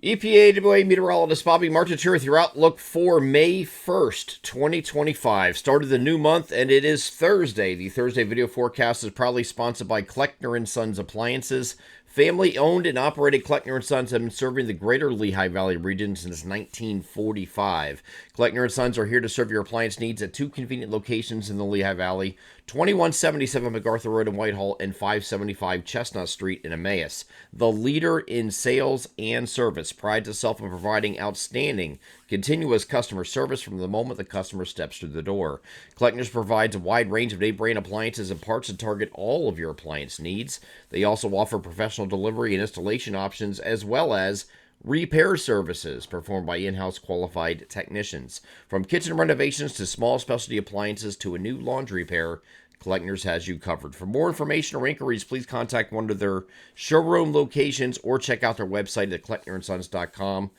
EPAWA meteorologist Bobby Martich here with your outlook for May 1st, 2025. Started the new month and it is Thursday. The Thursday video forecast is proudly sponsored by Kleckner & Sons Appliances. Family owned and operated Kleckner & Sons have been serving the greater Lehigh Valley region since 1945. Kleckner & Sons are here to serve your appliance needs at two convenient locations in the Lehigh Valley, 2177 MacArthur Road in Whitehall and 575 Chestnut Street in Emmaus. The leader in sales and service prides itself in providing outstanding, continuous customer service from the moment the customer steps through the door. Kleckner's provides a wide range of name-brand appliances and parts to target all of your appliance needs. They also offer professional delivery and installation options as well as repair services performed by in-house qualified technicians. From kitchen renovations to small specialty appliances to a new laundry repair, Kleckner's has you covered. For more information or inquiries, please contact one of their showroom locations or check out their website at klecknerandsons.com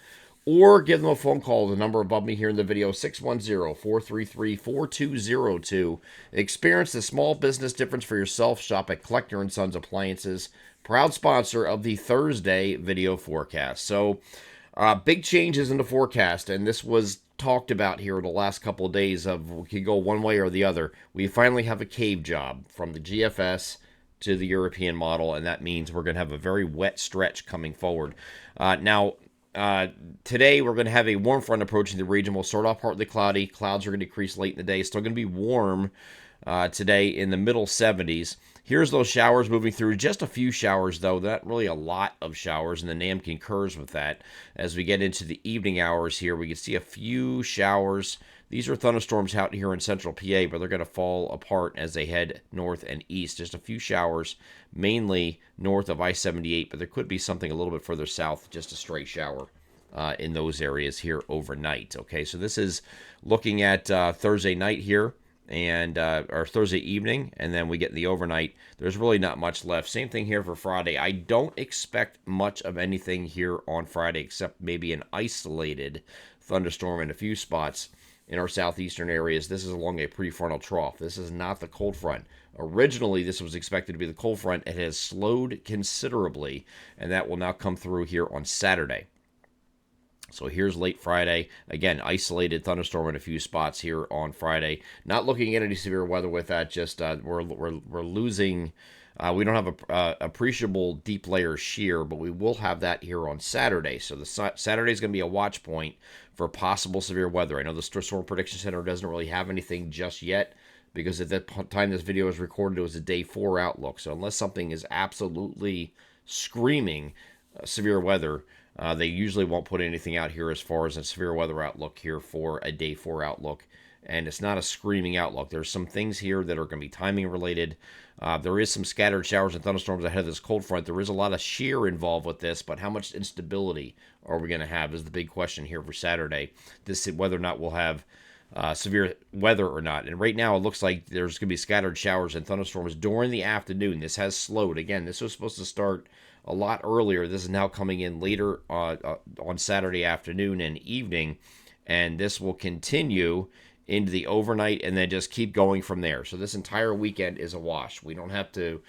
or give them a phone call. The number above me here in the video, 610-433-4202. Experience the small business difference for yourself. Shop at Kleckner & Sons Appliances, proud sponsor of the Thursday video forecast. So, big changes in the forecast, and this was talked about here the last couple of days of we could go one way or the other. We finally have a cave job from the GFS to the European model, and that means we're going to have a very wet stretch coming forward. Today we're going to have a warm front approaching the region. We'll start off partly cloudy. Clouds are going to decrease late in the day. Still going to be warm today in the middle 70s. Here's those showers moving through. Just a few showers, though. Not really a lot of showers, and the NAM concurs with that. As we get into the evening hours here, we can see a few showers. These are thunderstorms out here in central PA, but they're going to fall apart as they head north and east. Just a few showers, mainly north of I-78, but there could be something a little bit further south, just a stray shower in those areas here overnight. Okay, so this is looking at Thursday night here, and or Thursday evening, and then we get in the overnight. There's really not much left. Same thing here for Friday. I don't expect much of anything here on Friday except maybe an isolated thunderstorm in a few spots in our southeastern areas. This is along a prefrontal trough. This is not the cold front. Originally, this was expected to be the cold front. It has slowed considerably, and that will now come through here on Saturday. So here's late Friday. Again, isolated thunderstorm in a few spots here on Friday. Not looking at any severe weather with that. Just we're losing. We don't have a appreciable deep layer shear, but we will have that here on Saturday. So the Saturday is going to be a watch point for possible severe weather. I know the Storm Prediction Center doesn't really have anything just yet, because at the time this video was recorded, it was a day 4 outlook. So unless something is absolutely screaming severe weather, they usually won't put anything out here as far as a severe weather outlook here for a day 4 outlook. And it's not a screaming outlook. There's some things here that are going to be timing related. There is some scattered showers and thunderstorms ahead of this cold front. There is a lot of shear involved with this, but how much instability are we going to have is the big question here for Saturday. This whether or not we'll have severe weather or not. And right now it looks like there's going to be scattered showers and thunderstorms during the afternoon. This has slowed. Again, this was supposed to start a lot earlier. This is now coming in later on Saturday afternoon and evening, and this will continue into the overnight and then just keep going from there. So this entire weekend is a wash. We don't have to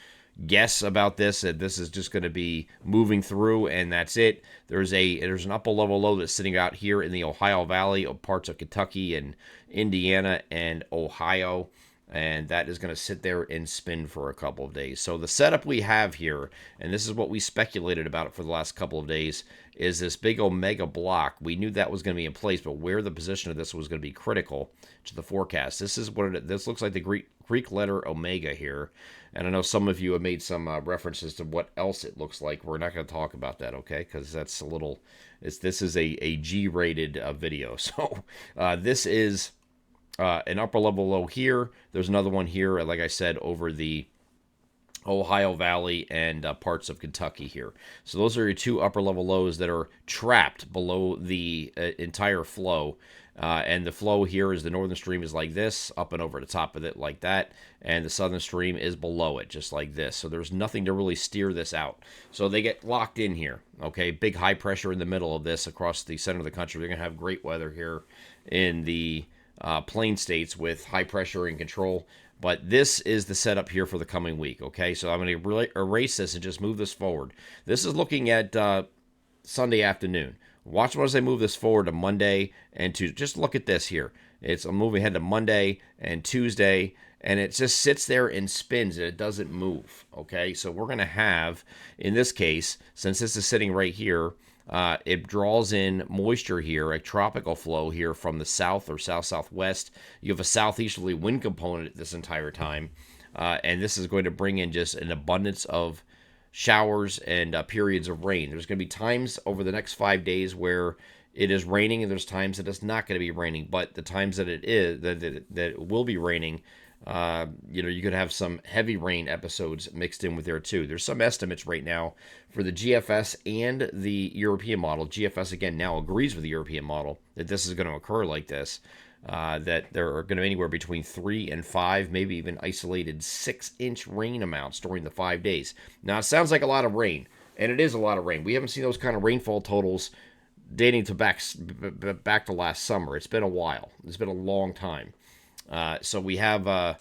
guess about this. This is just going to be moving through, and that's it. There's an upper level low that's sitting out here in the Ohio Valley of parts of Kentucky and Indiana and Ohio, and that is going to sit there and spin for a couple of days. So the setup we have here, and this is what we speculated about for the last couple of days, is this big omega block. We knew that was going to be in place, but where the position of this was going to be critical to the forecast. This is what this looks like, the Greek letter omega here. And I know some of you have made some references to what else it looks like. We're not going to talk about that, okay? Because that's a little, this is a G-rated video. So this is an upper level low here. There's another one here, like I said, over the Ohio Valley and parts of Kentucky here. So those are your two upper level lows that are trapped below the entire flow. And the flow here is the northern stream is like this, up and over the top of it like that, and the southern stream is below it, just like this. So there's nothing to really steer this out. So they get locked in here, okay? Big high pressure in the middle of this across the center of the country. They're going to have great weather here in the plain states with high pressure and control. But this is the setup here for the coming week, okay? So I'm going to erase this and just move this forward. This is looking at Sunday afternoon. Watch as I move this forward to Monday and Tuesday. Just look at this here. I'm moving ahead to Monday and Tuesday, and it just sits there and spins, and it doesn't move. Okay, so we're going to have, in this case, since this is sitting right here, it draws in moisture here, a tropical flow here from the south or south-southwest. You have a southeasterly wind component this entire time, and this is going to bring in just an abundance of showers and periods of rain. There's going to be times over the next 5 days where it is raining, and there's times that it's not going to be raining. But the times that it will be raining, you could have some heavy rain episodes mixed in with there too. There's some estimates right now for the GFS and the European model. GFS again now agrees with the European model that this is going to occur like this. That there are going to be anywhere between 3 and 5, maybe even isolated 6-inch rain amounts during the 5 days. Now, it sounds like a lot of rain, and it is a lot of rain. We haven't seen those kind of rainfall totals dating to back to last summer. It's been a while. It's been a long time. So we have a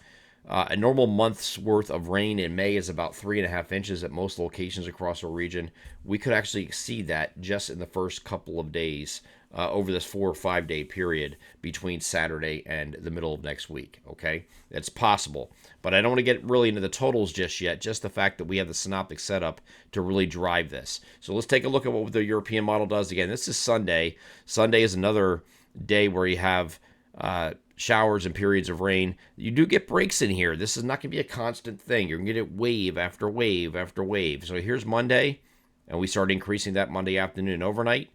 normal month's worth of rain in May is about 3.5 inches at most locations across our region. We could actually exceed that just in the first couple of days over this 4 or 5 day period between Saturday and the middle of next week. Okay, it's possible, but I don't want to get really into the totals just yet. Just the fact that we have the synoptic setup to really drive this. So let's take a look at what the European model does. Again, this is Sunday. Sunday is another day where you have showers and periods of rain. You do get breaks in here. This is not going to be a constant thing. You're going to get it wave after wave after wave. So here's Monday, and we start increasing that Monday afternoon overnight.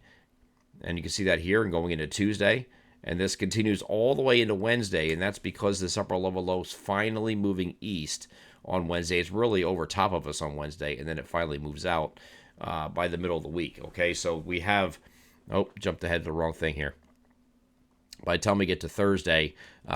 And you can see that here and going into Tuesday. And this continues all the way into Wednesday, and that's because this upper level low is finally moving east on Wednesday. It's really over top of us on Wednesday, and then it finally moves out by the middle of the week. Okay, so we have... Oh, jumped ahead to the wrong thing here. By the time we get to Thursday,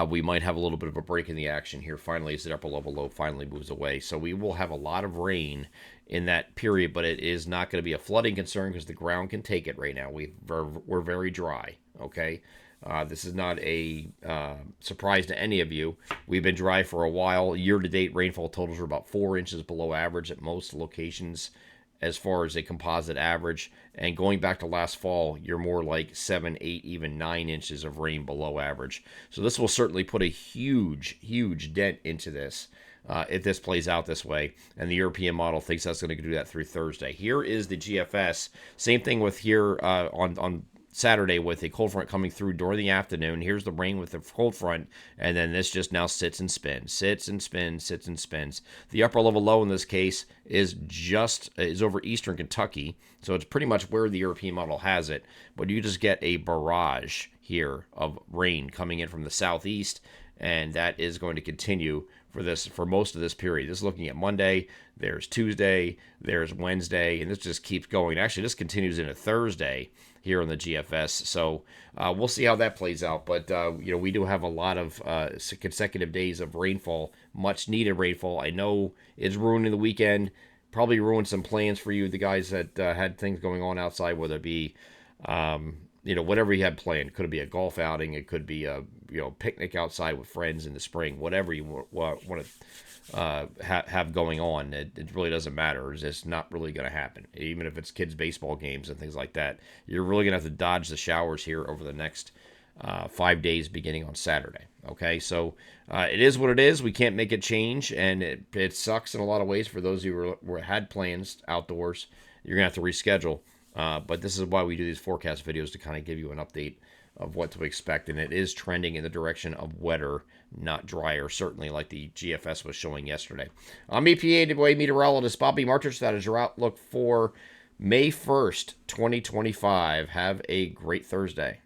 we might have a little bit of a break in the action here finally as the upper level low finally moves away. So we will have a lot of rain in that period, but it is not going to be a flooding concern because the ground can take it right now. We're very dry, okay? This is not a surprise to any of you. We've been dry for a while. Year-to-date rainfall totals are about 4 inches below average at most locations as far as a composite average. And going back to last fall, you're more like 7, 8, even 9 inches of rain below average. So this will certainly put a huge, huge dent into this if this plays out this way. And the European model thinks that's going to do that through Thursday. Here is the GFS. Same thing with here on Saturday with a cold front coming through during the afternoon. Here's the rain with the cold front, and then this just now sits and spins, sits and spins, sits and spins. The upper level low in this case is over eastern Kentucky, so it's pretty much where the European model has it, but you just get a barrage here of rain coming in from the southeast, and that is going to continue for most of this period. This is looking at Monday, there's Tuesday, there's Wednesday, and this just keeps going. Actually, this continues into Thursday here on the GFS, so we'll see how that plays out. But we do have a lot of consecutive days of rainfall, much needed rainfall. I know it's ruining the weekend, probably ruined some plans for you, the guys that had things going on outside, whether it be whatever you had planned. Could be a golf outing, it could be a picnic outside with friends in the spring, whatever you want to have going on. It really doesn't matter. It's not really going to happen. Even if it's kids' baseball games and things like that, you're really going to have to dodge the showers here over the next 5 days beginning on Saturday. Okay, so it is what it is. We can't make it change, and it sucks in a lot of ways for those who had plans outdoors. You're going to have to reschedule. But this is why we do these forecast videos, to kind of give you an update of what to expect. And it is trending in the direction of wetter, not drier, certainly like the GFS was showing yesterday. I'm EPA meteorologist Bobby Martich. That is your outlook for May 1st, 2025. Have a great Thursday.